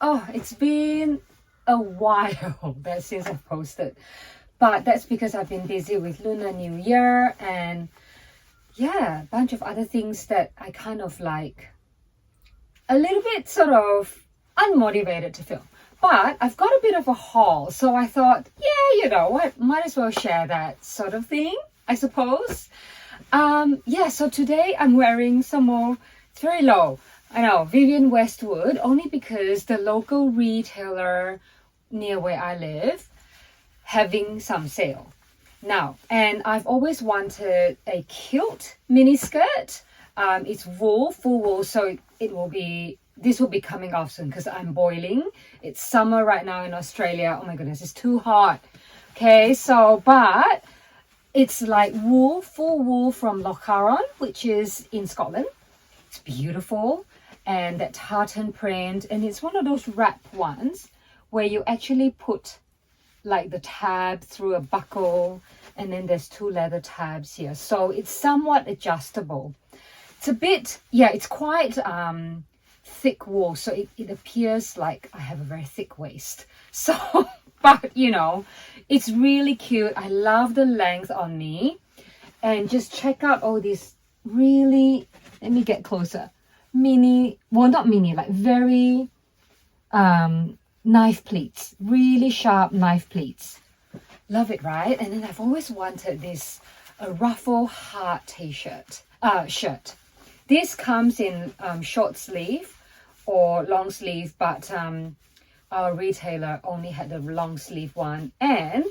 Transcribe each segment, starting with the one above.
oh, it's been a while that since I've posted, but that's because I've been busy with Lunar New Year and yeah, a bunch of other things that I kind of like a little bit sort of unmotivated to film. But I've got a bit of a haul, so I thought, yeah, you know what, might as well share that sort of thing, I suppose. Yeah, so today I'm wearing some more, it's very low, I know, Vivienne Westwood, only because the local retailer near where I live having some sale now. And I've always wanted a cute mini skirt. It's wool, full wool, so this will be coming off soon because I'm boiling. It's summer right now in Australia. Oh my goodness, it's too hot. Okay, so, but it's like wool, full wool from Locharon, which is in Scotland. It's beautiful. And that tartan print. And it's one of those wrap ones where you actually put like the tab through a buckle. And then there's 2 leather tabs here. So it's somewhat adjustable. It's a bit, yeah, it's quite thick wool. So it appears like I have a very thick waist. So, but you know, it's really cute. I love the length on me. And just check out all these really, let me get closer. Mini, well, not mini, like very knife pleats. Really sharp knife pleats. Love it, right? And then I've always wanted this ruffle heart t-shirt, shirt. This comes in short sleeve or long sleeve, but our retailer only had the long sleeve one. And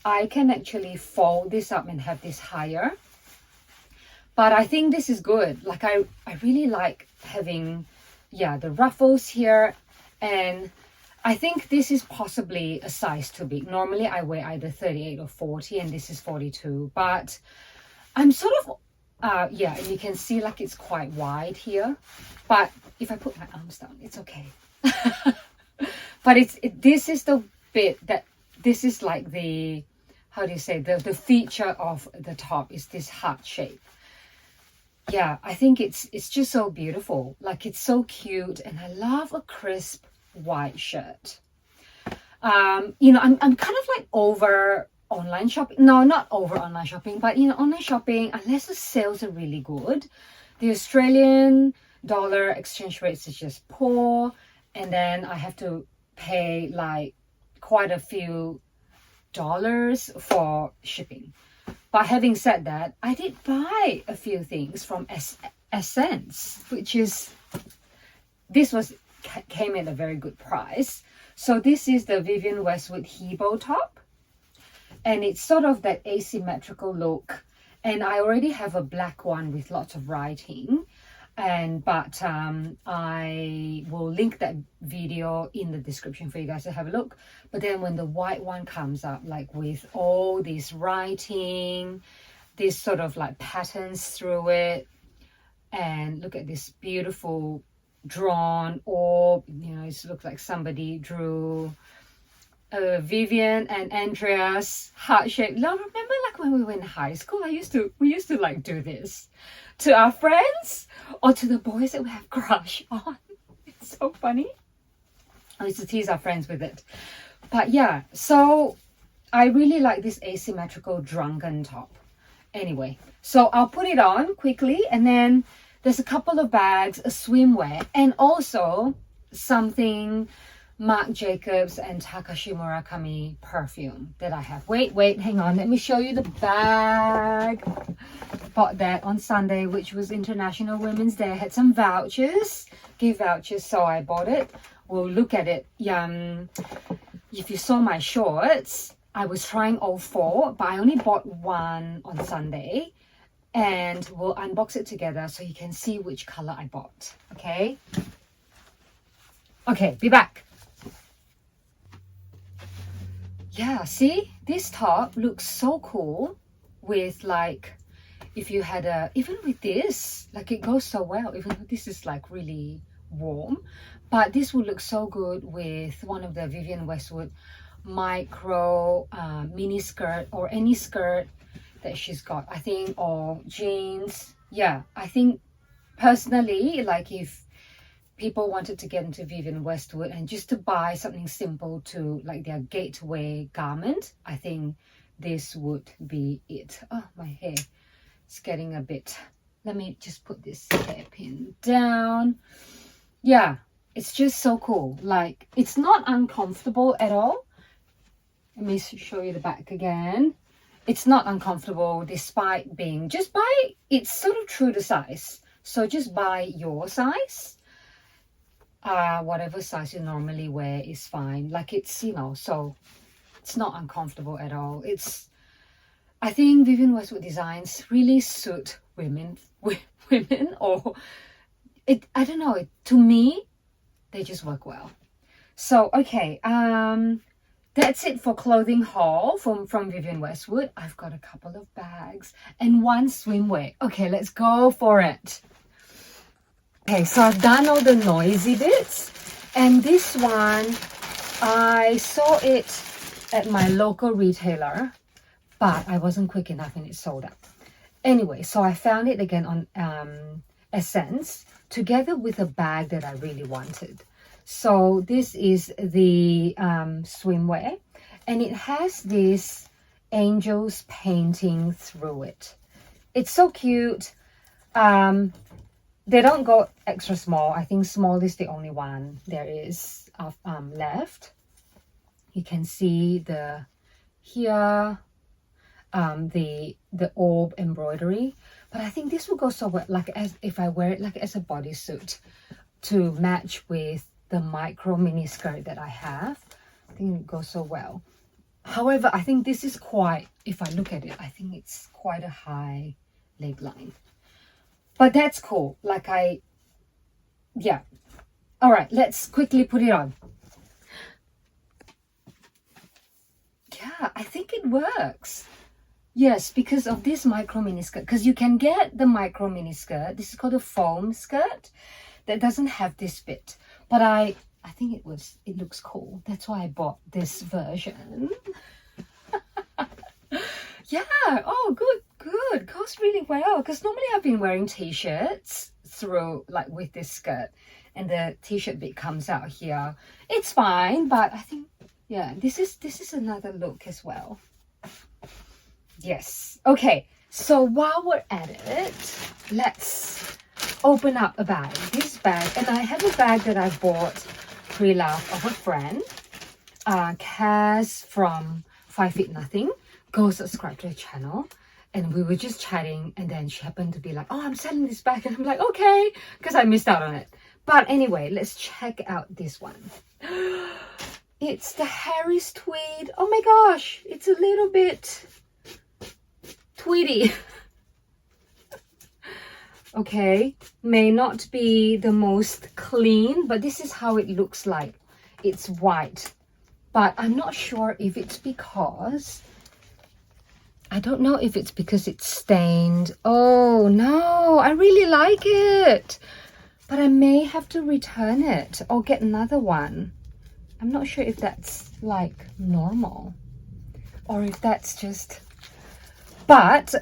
I can actually fold this up and have this higher. But I think this is good. Like I really like having, yeah, the ruffles here. And I think this is possibly a size too big. Normally I wear either 38 or 40 and this is 42. But I'm sort of, yeah, you can see like it's quite wide here. But if I put my arms down, it's okay. But this is the bit that, this is like the, how do you say, the feature of the top is this heart shape. Yeah, I think it's just so beautiful. Like it's so cute and I love a crisp white shirt. You know, I'm kind of like over online shopping. No, not over online shopping, but you know, online shopping, unless the sales are really good, the Australian dollar exchange rates is just poor, and then I have to pay like quite a few dollars for shipping. But having said that, I did buy a few things from SSENSE, which is, came at a very good price. So this is the Vivienne Westwood Hebo top. And it's sort of that asymmetrical look. And I already have a black one with lots of writing. But I will link that video in the description for you guys to have a look. But then when the white one comes up, like with all this writing, this sort of like patterns through it, and look at this beautiful drawn orb, you know, it looks like somebody drew Vivienne and Andrea's heart shape. Now remember like when we were in high school, we used to like do this to our friends or to the boys that we have crush on. It's so funny. I used to tease our friends with it. But yeah, so I really like this asymmetrical drunken top. Anyway, so I'll put it on quickly, and then there's a couple of bags, a swimwear, and also something Marc Jacobs and Takashi Murakami perfume that I have. Wait, hang on. Let me show you the bag. Bought that on Sunday, which was International Women's Day. I had some vouchers, gift vouchers, so I bought it. We'll look at it. If you saw my shorts, I was trying all 4, but I only bought one on Sunday. And we'll unbox it together so you can see which color I bought. Okay? Okay, be back. Yeah, see, this top looks so cool with like, if you had even with this, like it goes so well, even though this is like really warm, but this would look so good with one of the Vivienne Westwood micro mini skirt or any skirt that she's got, I think, or jeans. Yeah, I think personally, like if people wanted to get into Vivienne Westwood and just to buy something simple to like their gateway garment, I think this would be it. Oh, my hair is getting a bit, let me just put this hairpin down. Yeah, it's just so cool. Like, it's not uncomfortable at all. Let me show you the back again. It's not uncomfortable despite being, just buy, it's sort of true to size. So just buy your size. Whatever size you normally wear is fine. Like, it's, you know, so it's not uncomfortable at all. It's, I think Vivienne Westwood designs really suit women, or it, I don't know, to me, they just work well. So, okay, that's it for clothing haul from Vivienne Westwood. I've got a couple of bags and one swimwear. Okay, let's go for it. Okay, so I've done all the noisy bits, and this one, I saw it at my local retailer, but I wasn't quick enough and it sold out. Anyway, so I found it again on SSENSE together with a bag that I really wanted. So this is the swimwear, and it has this angels painting through it. It's so cute. They don't go extra small. I think small is the only one there is left. You can see the here the orb embroidery, but I think this will go so well, like as if I wear it like as a bodysuit to match with the micro mini skirt that I have. I think it goes so well. However, I think this is quite, if I look at it, I think it's quite a high leg line. But that's cool. Like yeah. All right, let's quickly put it on. Yeah, I think it works. Yes, because of this micro mini skirt. Because you can get the micro mini skirt. This is called a foam skirt that doesn't have this bit. But I think it looks cool. That's why I bought this version. Yeah, oh, good. Goes really well. Because normally I've been wearing t-shirts through, like with this skirt. And the t-shirt bit comes out here. It's fine, but I think, yeah, this is another look as well. Yes. Okay, so while we're at it, let's open up a bag. This bag, and I have a bag that I bought pre-love of a friend, Kaz from 5 Feet Nothing. Go subscribe to her channel. And we were just chatting, and then she happened to be like, oh, I'm selling this bag. And I'm like, okay, because I missed out on it. But anyway, let's check out this one. It's the Harry's tweed. Oh my gosh, it's a little bit tweedy. Okay, may not be the most clean, but this is how it looks like. It's white, but I'm not sure if it's because, I don't know if it's because it's stained. Oh no, I really like it, but I may have to return it or get another one. I'm not sure if that's like normal or if that's just, but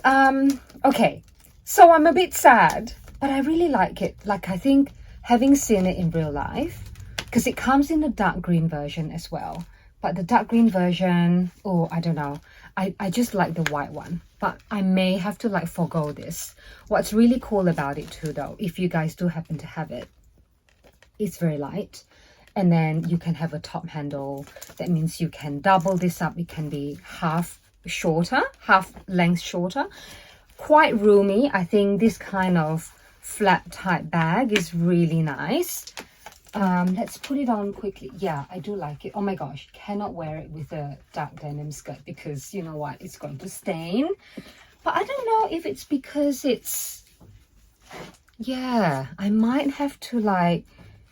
okay, so I'm a bit sad, but I really like it. Like, I think having seen it in real life, because it comes in the dark green version as well, but the dark green version, oh, I don't know, I just like the white one, but I may have to like forgo this. What's really cool about it too though, if you guys do happen to have it, it's very light. And then you can have a top handle. That means you can double this up. It can be half shorter, half length shorter. Quite roomy. I think this kind of flat type bag is really nice. Let's put it on quickly. Yeah, I do like it. Oh my gosh, cannot wear it with a dark denim skirt because you know what? It's going to stain. But I don't know if it's because it's, yeah, I might have to like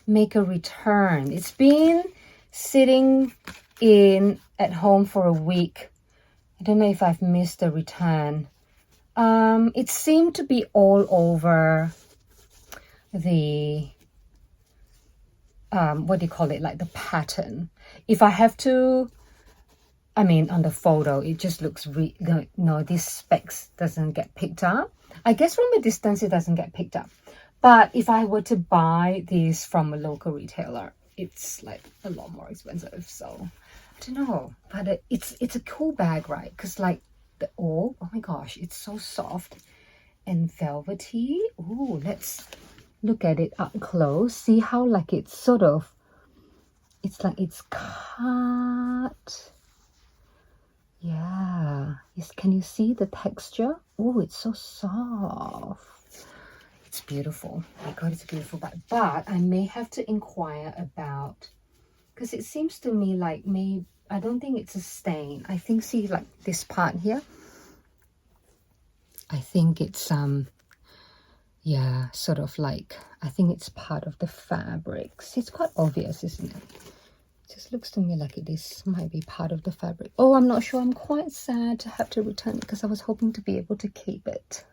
make a return. It's been sitting in at home for a week. I don't know if I've missed a return. It seemed to be all over the what do you call it, like the pattern. If I have to, I mean, on the photo it just looks no, these specs doesn't get picked up. I guess from a distance it doesn't get picked up, But if I were to buy these from a local retailer, it's like a lot more expensive. So I don't know, but it's a cool bag, right? Because like oh my gosh, it's so soft and velvety. Oh, let's look at it up close. See how like it's sort of, it's like it's cut. Yeah, yes, can you see the texture? Oh, it's so soft. It's beautiful. Oh my god, it's a beautiful bag. But I may have to inquire about, because it seems to me like I don't think it's a stain. I think, see, like this part here, I think it's yeah, sort of like, I think it's part of the fabrics. It's quite obvious, isn't it? It just looks to me like this might be part of the fabric. Oh, I'm not sure. I'm quite sad to have to return it because I was hoping to be able to keep it.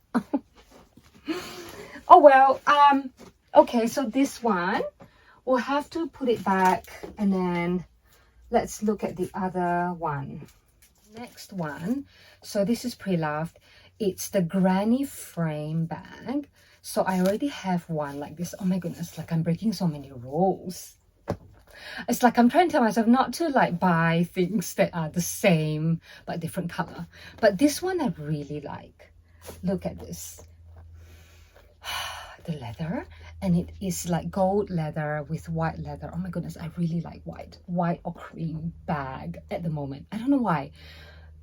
Oh well, okay, so this one, we'll have to put it back, and then let's look at the other one. Next one, so this is pre-loved. It's the granny frame bag. So I already have one like this. Oh my goodness, like I'm breaking so many rules. It's like I'm trying to tell myself not to like buy things that are the same but different color. But this one I really like. Look at this. The leather, and it is like gold leather with white leather. Oh my goodness, I really like white or cream bag at the moment. I don't know why.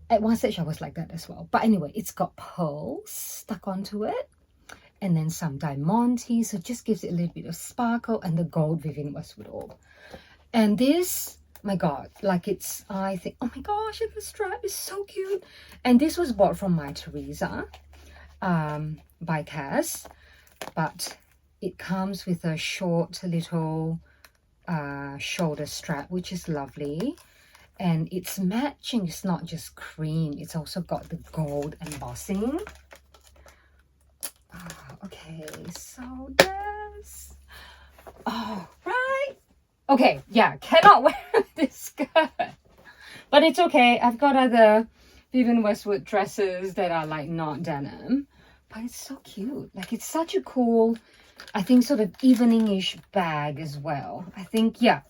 At one stage I was like that as well. But anyway, it's got pearls stuck onto it, and then some diamante, so it just gives it a little bit of sparkle, and the gold Vivienne Westwood orb. And this, my god, like it's, I think, oh my gosh, the strap is so cute. And this was bought from my Teresa by Cass, but it comes with a short little shoulder strap, which is lovely. And it's matching. It's not just cream, it's also got the gold embossing. Okay, so yes. Oh, right. Okay, yeah, cannot wear this skirt, but it's okay. I've got other Vivienne Westwood dresses that are like not denim, but it's so cute. Like it's such a cool, I think, sort of evening-ish bag as well. I think, yeah,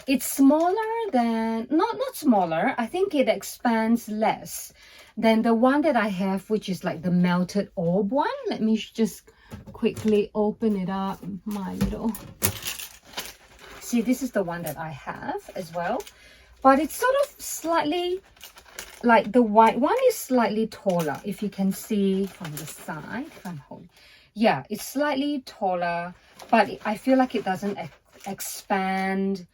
it's smaller than, not smaller, I think it expands less than the one that I have, which is like the melted orb one. Let me just quickly open it up. My little, see, this is the one that I have as well, but it's sort of slightly, like the white one is slightly taller, if you can see from the side, if I'm holding. Yeah, it's slightly taller, but I feel like it doesn't expand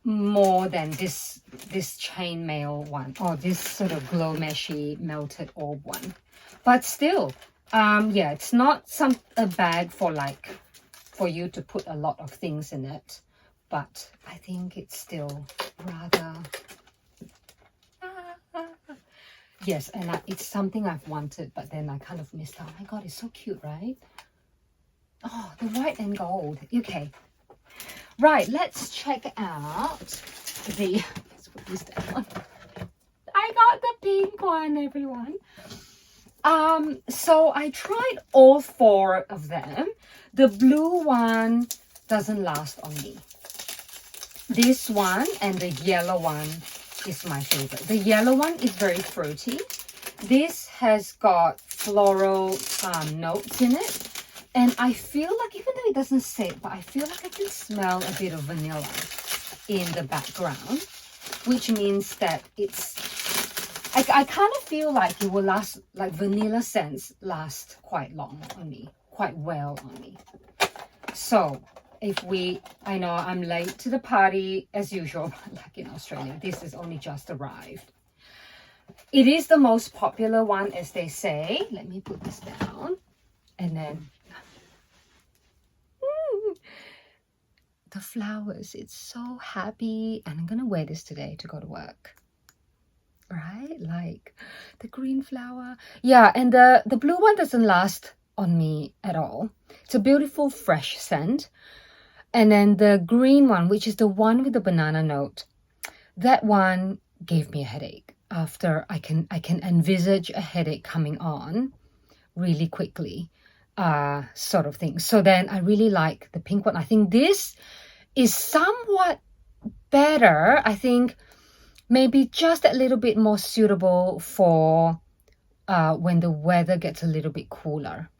more than this chainmail one, or this sort of glow meshy melted orb one. But still, yeah, it's not a bag for like, for you to put a lot of things in it, but I think it's still rather, yes, and it's something I've wanted, but then I kind of missed out. Oh my god, it's so cute, right? Oh, the white and gold. Okay, right, let's check out the, let's put this down. I got the pink one, everyone. So I tried all 4 of them. The blue one doesn't last on me. This one and the yellow one is my favorite. The yellow one is very fruity. This has got floral notes in it. And I feel like, even though it doesn't say it, but I feel like I can smell a bit of vanilla in the background, which means that it's, I kind of feel like it will last, like vanilla scents last quite long on me, quite well on me. So if I know I'm late to the party as usual, like in Australia, this has only just arrived. It is the most popular one, as they say. Let me put this down, and then the flowers, it's so happy, and I'm gonna wear this today to go to work, right? Like the green flower, yeah. And the blue one doesn't last on me at all. It's a beautiful fresh scent. And then the green one, which is the one with the banana note, that one gave me a headache. After I can envisage a headache coming on really quickly. sort of thing. So then I really like the pink one. I think this is somewhat better. I think maybe just a little bit more suitable for when the weather gets a little bit cooler.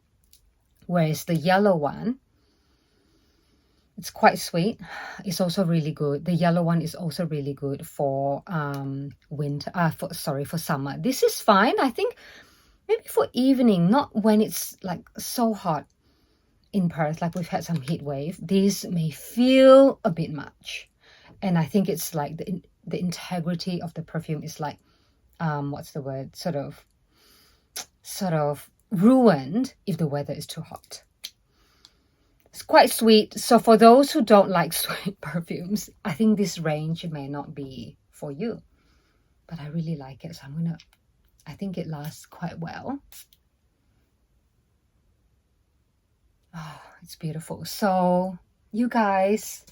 Whereas the yellow one, it's quite sweet. It's also really good. The yellow one is also really good for winter. For summer. This is fine. I think maybe for evening, not when it's like so hot in Perth, like we've had some heat wave. These may feel a bit much, and I think it's like the integrity of the perfume is like what's the word? Sort of ruined if the weather is too hot. It's quite sweet. So for those who don't like sweet perfumes, I think this range may not be for you. But I really like it. So I think it lasts quite well. Oh, it's beautiful. So you guys,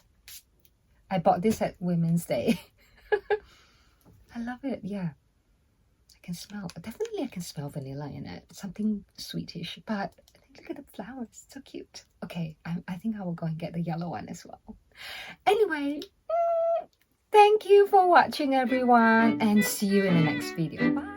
I bought this at Women's Day. I love it. Yeah. I can smell, definitely I can smell vanilla in it. Something sweetish, but look at the flowers, so cute. Okay, I think I will go and get the yellow one as well. Anyway, thank you for watching everyone, and see you in the next video. Bye.